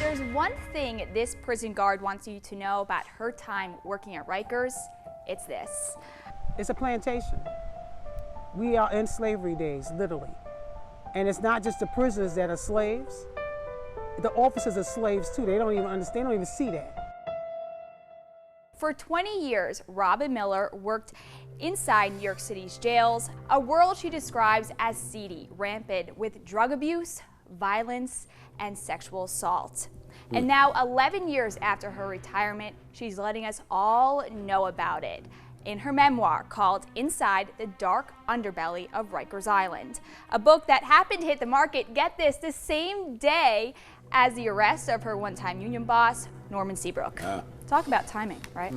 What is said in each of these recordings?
there's one thing this prison guard wants you to know about her time working at Rikers, it's this. It's a plantation. We are in slavery days, literally. And it's not just the prisoners that are slaves. The officers are slaves too. They don't even understand, they don't even see that. For 20 years, Robin Miller worked inside New York City's jails, a world she describes as seedy, rampant with drug abuse, violence, and sexual assault. And now, 11 years after her retirement, she's letting us all know about it in her memoir called Inside the Dark Underbelly of Rikers Island, a book that happened to hit the market, get this, the same day as the arrest of her one-time union boss, Norman Seabrook. Talk about timing, right?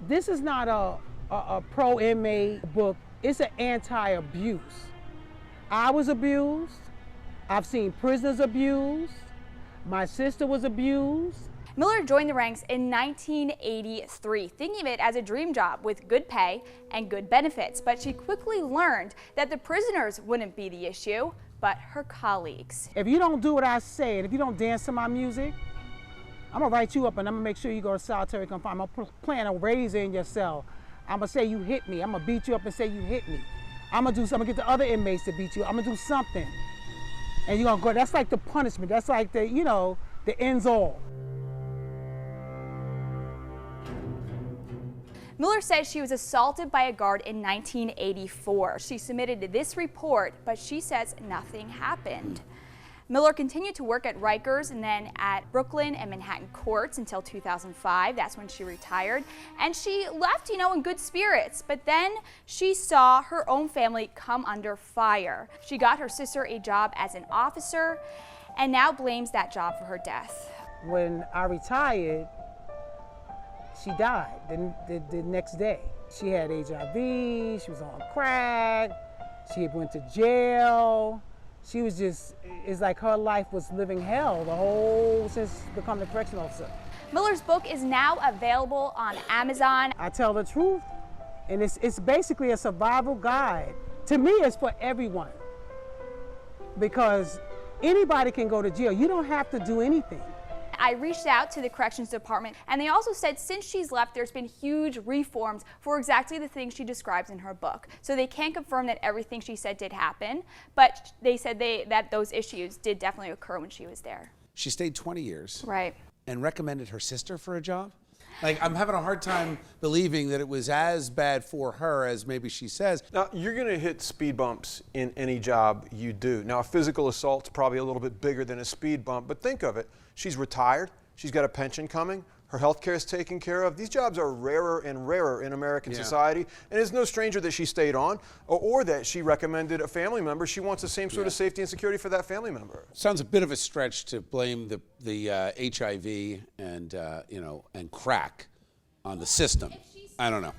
This is not a pro-inmate book. It's an anti-abuse. I was abused. I've seen prisoners abused. My sister was abused. Miller joined the ranks in 1983, thinking of it as a dream job with good pay and good benefits. But she quickly learned that the prisoners wouldn't be the issue, but her colleagues. If you don't do what I say, and if you don't dance to my music, I'm gonna write you up and I'm gonna make sure you go to solitary confinement. I'm gonna plan a razor in your cell. I'm gonna say you hit me. I'm gonna beat you up and say you hit me. I'm gonna get the other inmates to beat you. I'm gonna do something. And you're gonna go, that's like the punishment. That's like the, you know, the ends all. Miller says she was assaulted by a guard in 1984. She submitted this report, but she says nothing happened. Miller continued to work at Rikers and then at Brooklyn and Manhattan courts until 2005. That's when she retired. And she left, in good spirits. But then she saw her own family come under fire. She got her sister a job as an officer and now blames that job for her death. When I retired, she died the next day. She had HIV, she was on crack, she went to jail. She was just, it's like her life was living hell since becoming a correctional officer. Miller's book is now available on Amazon. I tell the truth, and it's basically a survival guide. To me, it's for everyone, because anybody can go to jail. You don't have to do anything. I reached out to the corrections department, and they also said since she's left, there's been huge reforms for exactly the things she describes in her book. So they can't confirm that everything she said did happen, but they said that those issues did definitely occur when she was there. She stayed 20 years. Right. And recommended her sister for a job? Like, I'm having a hard time believing that it was as bad for her as maybe she says. Now, you're going to hit speed bumps in any job you do. Now, a physical assault's probably a little bit bigger than a speed bump, but think of it. She's retired. She's got a pension coming. Her health care is taken care of. These jobs are rarer and rarer in American society, and it's no stranger that she stayed on or that she recommended a family member. She wants the same sort of safety and security for that family member. Sounds a bit of a stretch to blame the HIV and and crack on the system. I don't know.